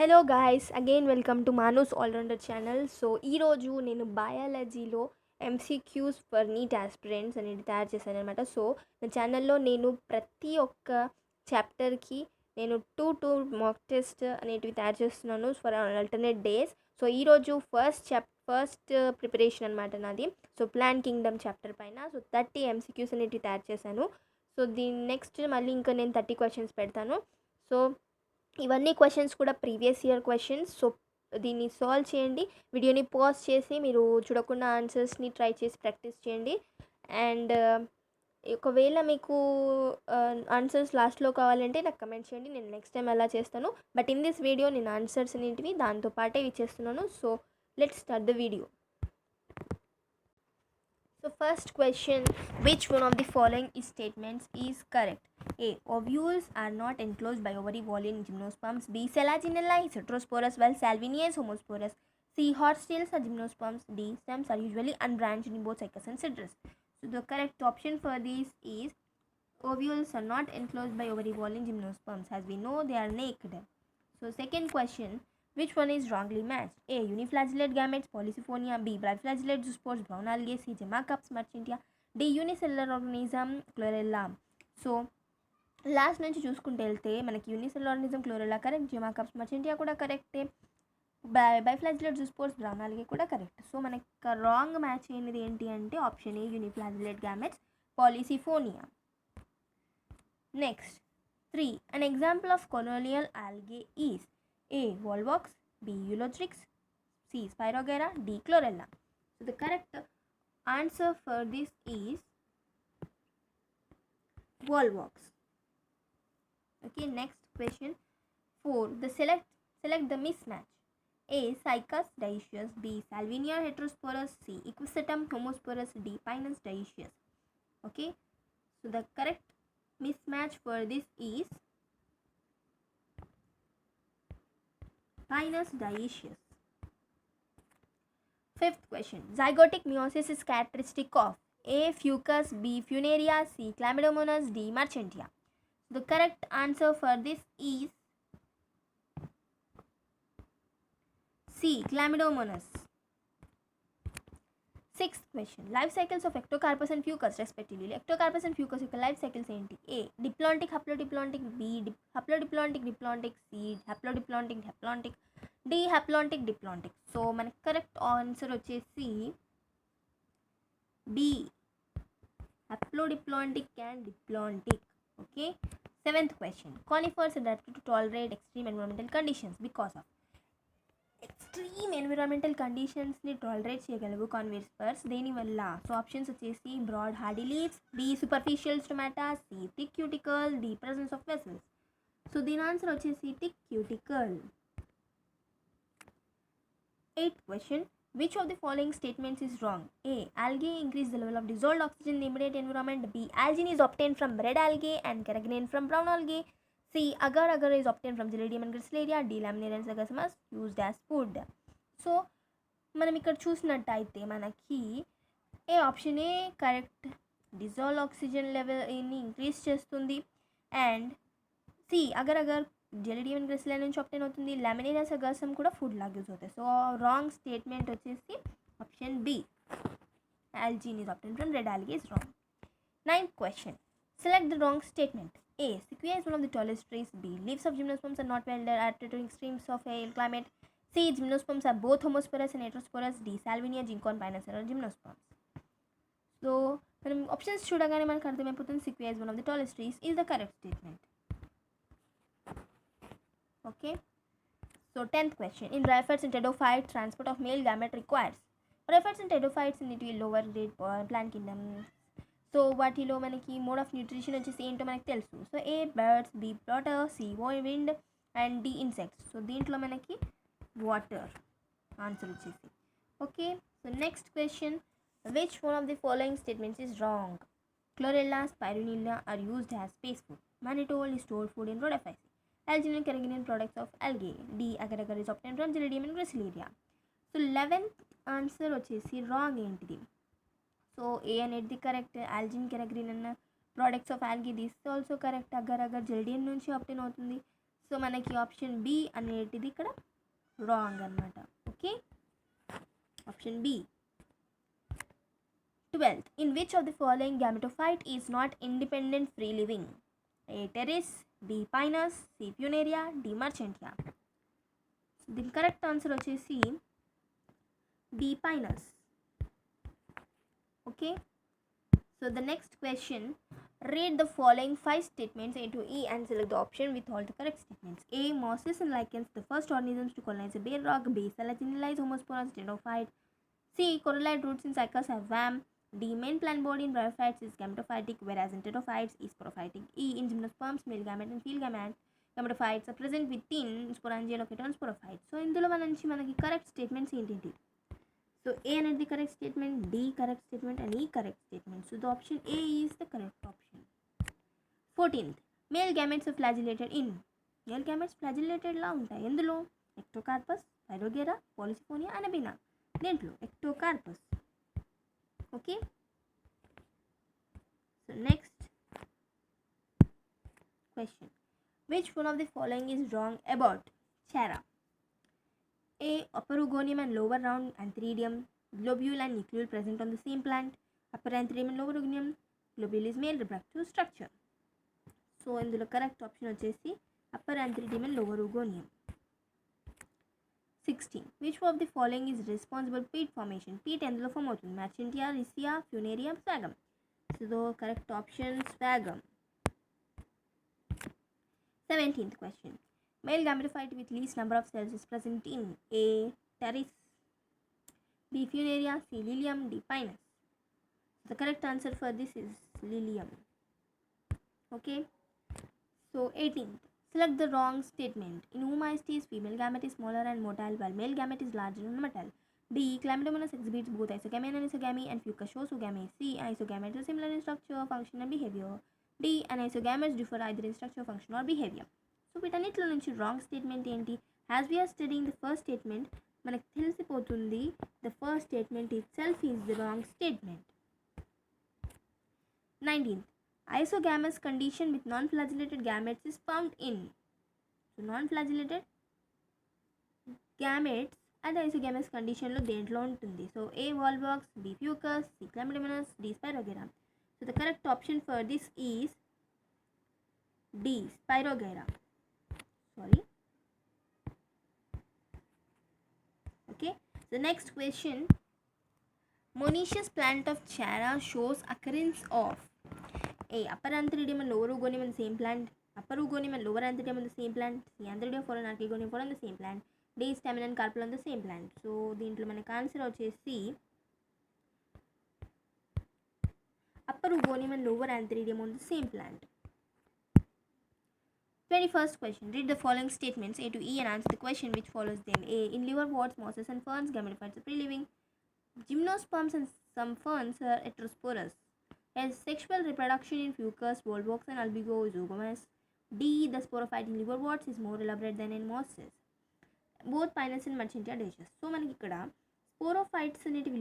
Hello guys again welcome to Manu's allrounder channel. So ఈరోజు నేను బయాలజీలో ఎంసీక్యూస్ ఫర్ నీట్ ఆస్పిరెంట్స్ అనేది తయారు చేశాను అనమాట. సో నా ఛానల్లో నేను ప్రతి ఒక్క చాప్టర్కి నేను టూ మాక్ టెస్ట్ అనేటివి తయారు చేస్తున్నాను ఫర్ ఆల్టర్నేట్ డేస్. సో ఈరోజు ఫస్ట్ ప్రిపరేషన్ అనమాట నాది. సో ప్లాన్ కింగ్డమ్ చాప్టర్ పైన సో 30 ఎంసీక్యూస్ అనేటివి తయారు చేశాను. సో దీని నెక్స్ట్ మళ్ళీ ఇంకా నేను 30 క్వశ్చన్స్ పెడతాను. సో ఇవన్నీ క్వశ్చన్స్ కూడా ప్రీవియస్ ఇయర్ క్వశ్చన్స్. సో దీన్ని సాల్వ్ చేయండి, వీడియోని పాజ్ చేసి మీరు చూడకుండా ఆన్సర్స్ని ట్రై చేసి ప్రాక్టీస్ చేయండి. అండ్ ఒకవేళ మీకు ఆన్సర్స్ లాస్ట్లో కావాలంటే నాకు కమెంట్ చేయండి, నేను నెక్స్ట్ టైం అలా చేస్తాను. బట్ ఇన్ దిస్ వీడియో నేను ఆన్సర్స్ అనేటివి దాంతో పాటే ఇచ్చేస్తున్నాను. So let's start the video. So first question, which one of the following statements is correct? A. Ovules are not enclosed by ovary wall in gymnosperms. B. Selaginella is heterosporous while Salvinia is homosporous. C. Horsetails are gymnosperms. D. Stems are usually unbranched in both Cycas and Citrus. So the correct option for this is ovules are not enclosed by ovary wall in gymnosperms. As we know, they are naked. So second question, which one is wrongly matched? A. Uniflagellate gametes, Polysiphonia. B. Biflagellate zoospores, brown algae. C. Gemmacups, Merchantia. D. Unicellular organism, Chlorella. So last నుంచి చూసుకుంటూ వెళ్తే మనకి unicellular organism chlorella correct, gemma cups marchantia కూడా కరెక్టే, biflagellate zoospores brown algae కూడా correct. So మనకి wrong match అయినది ఏంటి అంటే option A uniflagellate gametes polysiphonia. Next 3. An example of colonial algae is A. Volvox, B. Ulothrix, C. Spirogera, D. Chlorella. So the correct answer for this is Volvox. Okay, next question 4. Select the mismatch. A. Cycas dioecious. B. Salvinia heterosporus. C. Equisetum homosporus. D. Pinus dioecious. Okay, so the correct mismatch for this is Pinus dioecious. Fifth question, zygotic meiosis is characteristic of A. Fucus, B. Funaria, C. Chlamydomonas, D. Marchantia. The correct answer for this is C. Chlamydomonas. Sixth question, life cycles of Ectocarpus and Fucus respectively. Ectocarpus and Fucus యొక్క life cycles ఏంటి? A. Diplontic, haplodiplontic. B. Haplodiplontic, diplontic. C. Haplodiplontic, haplontic. D. Haplontic, diplontic. So మనకి correct answer వచ్చేసి B. Haplodiplontic and diplontic. Okay. Seventh question, conifers are adapted to tolerate extreme environmental conditions because of extreme environmental కండిషన్స్ని tolerate చేయగలవు conifers దేనివల్ల? So options వచ్చేసి broad hardy leaves, B superficial stomata, C thick cuticle, D presence of vessels. So దీని answer వచ్చేసి thick cuticle. Eighth question, which of the following statements is wrong? A. Algae increase the level of dissolved oxygen in the immediate environment. B. Algin is obtained from red algae and carrageenan from brown algae. C. Agar agar is obtained from Gelidium and Gracilaria. D. Laminar and Sagasamas used as food. So మనం ఇక్కడ చూసినట్టయితే మనకి A option A correct, dissolve oxygen లెవెల్ని increase చేస్తుంది. And C agar agar gelidium and gracilaria నుంచి obtain అవుతుంది. Laminaria సగాసం కూడా food లాగా యూజ్ అవుతాయి. సో రాంగ్ స్టేట్మెంట్ వచ్చేసి option B, algin is obtained from red algae is wrong. Ninth question, select the wrong statement. A. Sequoia is one of the tallest trees. B. Leaves of gymnosperms are not well adapted to extremes of a climate. C. Gymnosperms are both homosporous and heterosporous. D. Salvinia, Ginkgon, Pinus are gymnosperms. So మనం options చూడగానే మనకు అర్థమైపోతుంది sequoia is one of the tallest trees is the correct statement. Okay, so 10th question, in Rhyophytes and Pteridophytes transport of male gamete requires. Rhyophytes and Pteridophytes in the lower grade plant kingdom. So వాటిలో మనకి mode of nutrition వచ్చేసి ఏంటో మనకి తెలుసు. So A birds, B water, C wind and D insects. So దీంట్లో మనకి water answer వచ్చేసి. Okay, so next question, which one of the following statements is wrong? Chlorella, Spirulina are used as space food. Mannitol is stored food in Rhodophytes. Algin and carrageenan products of algae. D. Agar agar is obtained from Gelidium and Gracilaria. So 11th answer వచ్చేసి wrong ఏంటిది? So A అనేది correct, algin carrageenan అన్న products of algae this also correct. Agar agar Gelidium నుంచి obtain అవుతుంది. So మనకి option B అనేటిది ఇక్కడ wrong అనమాట. Okay, option B. 12th, in which of the following gametophyte is not independent free living? A. Pteris, B. Pinus, C. Funaria, D. Marchantia. దీని correct answer వచ్చేసి B. Pinus. Okay, so the next question, read the following 5 statements A to E and select the option with all the correct statements. A. Mosses and lichens, the first organisms to colonize a bare rock. B. Selaginellized homosporous pteridophyte. C. Corallite roots in cycas have worm. D. Main plant body in bryophytes is gametophytic, whereas in pteridophytes is sporophytic. E. In gymnosperms, male gamete and female gametophytes are present within sporangia located on sporophytes. So ఇందులో నుంచి మనకి correct statements ఏంటి? So A అనేది correct statement, D correct statement and E correct statement. So the option A is the correct option. 14th, male gametes flagellated in. Male gametes ఫ్లాజిలేటెడ్లా ఉంటాయి ఎందులో? Ectocarpus, Spirogyra, Polysiphonia, Anabaena. దేంట్లో? Ectocarpus. Okay, so next question, which one of the following is wrong about Chara? A. Upper oogonium and lower round antheridium, globule and nucleole present on the same plant. Upper antheridium and lower oogonium, globule is male reproductive structure. So ఇందులో correct option వచ్చేసి upper antheridium and lower oogonium. 16, which of the following is responsible peat formation? Peat ఎందులో form అవుతుంది? Marchantia, Riccia, Funaria, Sphagnum. So the correct option Sphagnum. 17th question, male gametophyte with least number of cells is present in A. Pteris, B. Funaria, C. Lilium, D. Pinus. The correct answer for this is Lilium. Okay, so 18th, select the wrong statement. In Oomycetes, female gamete is smaller and motile while male gamete is larger and motile. B. Chlamydomonas exhibits both isogamy and anisogamy and Fucus shows oogamy. C. Isogametes are similar in structure, function and behavior. D. Anisogametes differ either in structure, function or behavior. So వీటన్నిటిలో నుంచి wrong statement ఏంటి? As we are studying the first statement మనకు తెలిసిపోతుంది the first statement itself is the wrong statement. 19th, isogamous condition with non-flagellated gametes is found in. So non-flagellated gametes and isogamous conditionలో దేంట్లో ఉంటుంది? So A. Volvox, B. Fucus, C. Chlamydomonas, D. Spirogyra. So the correct option for this is D. Spirogyra. Sorry. Okay, the next question, monoecious plant of Chara shows occurrence of A. Upper antheridium and lower oogonium in the same plant. Upper oogonium and lower antheridium in the same plant. C. Antheridium four and archegonium four on the same plant. D. Stamen and carpel on the same plant. So దీంట్లో మనకు answer వచ్చేసి upper oogonium and lower antheridium on the same plant. 21st question, read the following statements A to E and answer the question which follows them. A. In liverworts, mosses and ferns, gametophytes are free-living. Gymnosperms and some ferns are heterosporous. As sexual reproduction in Fucus, Volvox and Albigo is oogamous. D. The sporophyte in liverworts is more elaborate than in mosses. Both Pinus and Marchantia dioecious. So మనకి ఇక్కడ sporophytes అనేటివి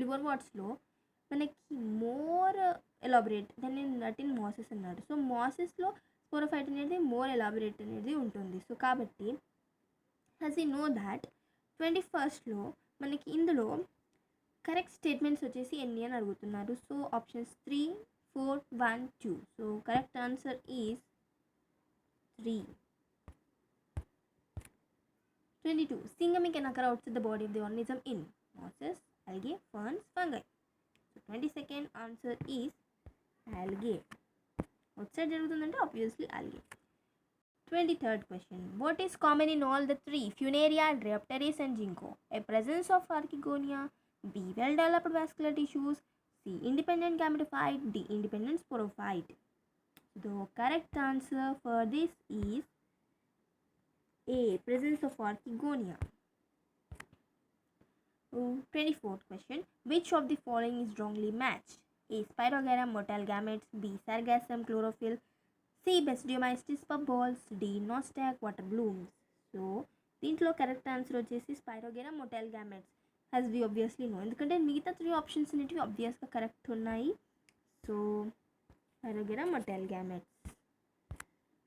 లివర్వాట్స్లో మనకి more elaborate than in mosses అన్నారు. So మాసెస్లో sporophyte అనేది more elaborate అనేది ఉంటుంది. సో కాబట్టి as you know that 21st మనకి ఇందులో కరెక్ట్ స్టేట్మెంట్స్ వచ్చేసి ఎన్ని అని అడుగుతున్నారు. So options 3, 4, 1, 2. So correct answer is 3. 22, syngamy can occur outside the body of the organism in mosses, algae, ferns, fungi. So 22nd answer is algae. Outside జరుగుతుందంటే obviously algae. 23rd question, what is common in all the three, Funaria, Dryopteris and Ginkgo? A. Presence of archegonia. B. Well developed vascular tissues. C. Independent gametophyte. D. Independent sporophyte. The correct answer for this is A. Presence of archegonia. 24th question, which of the following is wrongly matched? A. Spirogyra, motile gametes. B. Sargassum, chlorophyll. C. Basidiomystis, puffballs. D. Nostac, water blooms. So దీంట్లో correct answer వచ్చేసి Spirogyra, motile gametes. As we obviously know, ఎందుకంటే మిగతా 3 options అనేటివి ఆబ్వియస్గా correct ఉన్నాయి. So Spirogyra, motile gametes.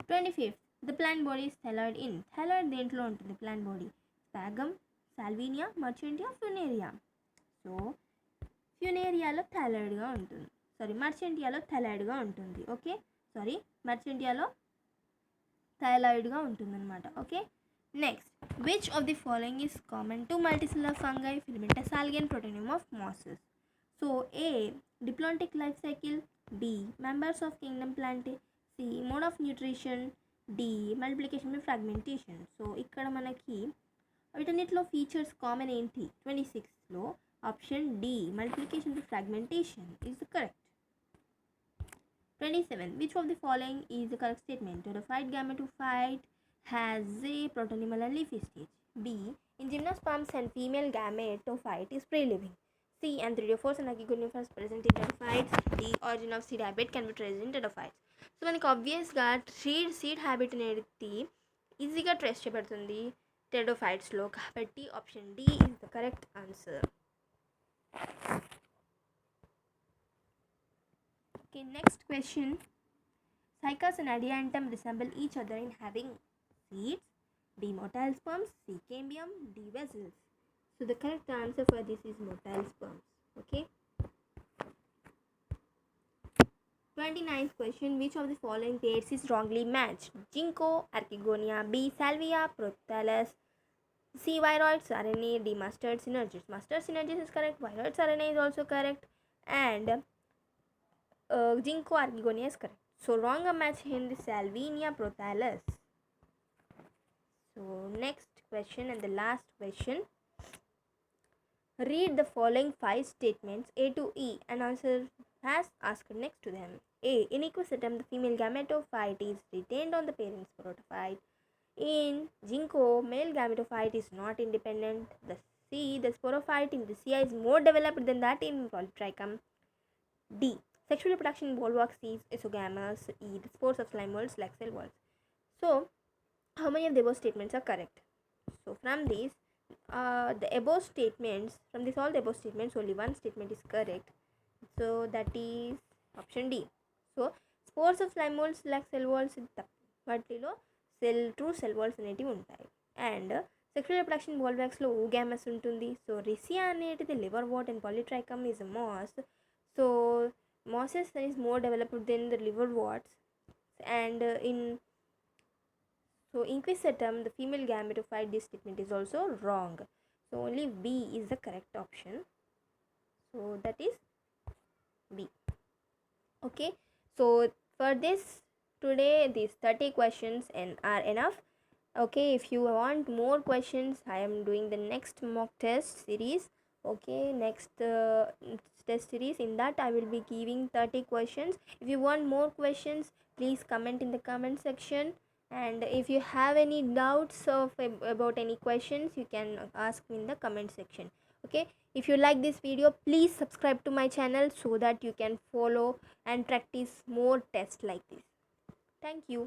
25th, the plant body is thyroid in. Thyroid దేంట్లో ఉంటుంది plant body? Sphagnum, Salvinia, Merchantia, Funaria. So ఫ్యూనేరియాలో థైలాయిడ్గా ఉంటుంది, మర్చెంటియాలో థైలాయిడ్గా ఉంటుంది. ఓకే, మర్చెంటియాలో థైలాయిడ్గా ఉంటుందన్నమాట. Okay, next, which of the following is common to multicellular fungi, filamentous algae and Protonium of mosses? So A diplontic life cycle, B members of kingdom plant, C mode of nutrition, D multiplication by fragmentation. So ఇక్కడ మనకి వీటన్నిటిలో features common ఏంటి? 26లో option D multiplication by fragmentation is the correct. 27, which of the following is the correct statement? Pteridophyte gametophyte has a protonimal and leafy stage. B, in gymnosperms and female gametophyte is free-living. C, anthridiophores and archegoniferous present in pteridophytes. D, origin of seed habit can be traced in pteridophytes. So మనకి ఆబ్వియస్గా seed habit అనేది ఈజీగా trace చేయబడుతుంది టెరిడోఫైట్స్లో, కాబట్టి option D is the correct answer. Okay, next question. Cycas and adiantum resemble each other in having seeds. D, motile sperms. C, cambium. D, vessels. So the correct answer for this is motile sperms. Okay. 29th question. Which of the following pairs is wrongly matched? Ginkgo, Archegonia. B, Salvia, Prothallus. C, Viroids RNA. D, mustard synergies. Mustard synergies is correct. Viroids RNA is also correct. And Ginkgo archegonia is correct. So wrong match in the Salvinia Prothallus. So next question and the last question. Read the following 5 statements A to E and answer as asked next to them. A, in equisetum the female gametophyte is retained on the parent sporophyte. In Ginkgo, male gametophyte is not independent. The sporophyte in the Cia is more developed than that in Polytrichum. D, sexual reproduction in volvox is isogamous. E, the spores of slime molds like cell walls. So how many of the above statements are correct? So from these all the above statements, only one statement is correct. So that is option D. So spores of slime molds like cell walls వాటిలో true cell walls అనేటివి ఉంటాయి. And sexual reproduction వోల్వాక్స్లో oogamous ఉంటుంది. So Riccia అనేది liverwort and Polytrichum is moss. So mosses is more developed than the liverworts. And in inquisetum the female gametophyte, this statement is also wrong. So only B is the correct option. So that is B. Okay, so for this today these 30 questions are enough. Okay, if you want more questions, I am doing the next mock test series. Okay, next test series, in that I will be giving 30 questions. If you want more questions, please comment in the comment section, and if you have any doubts about any questions, you can ask me in the comment section. Okay, if you like this video, please subscribe to my channel so that you can follow and practice more tests like this. Thank you.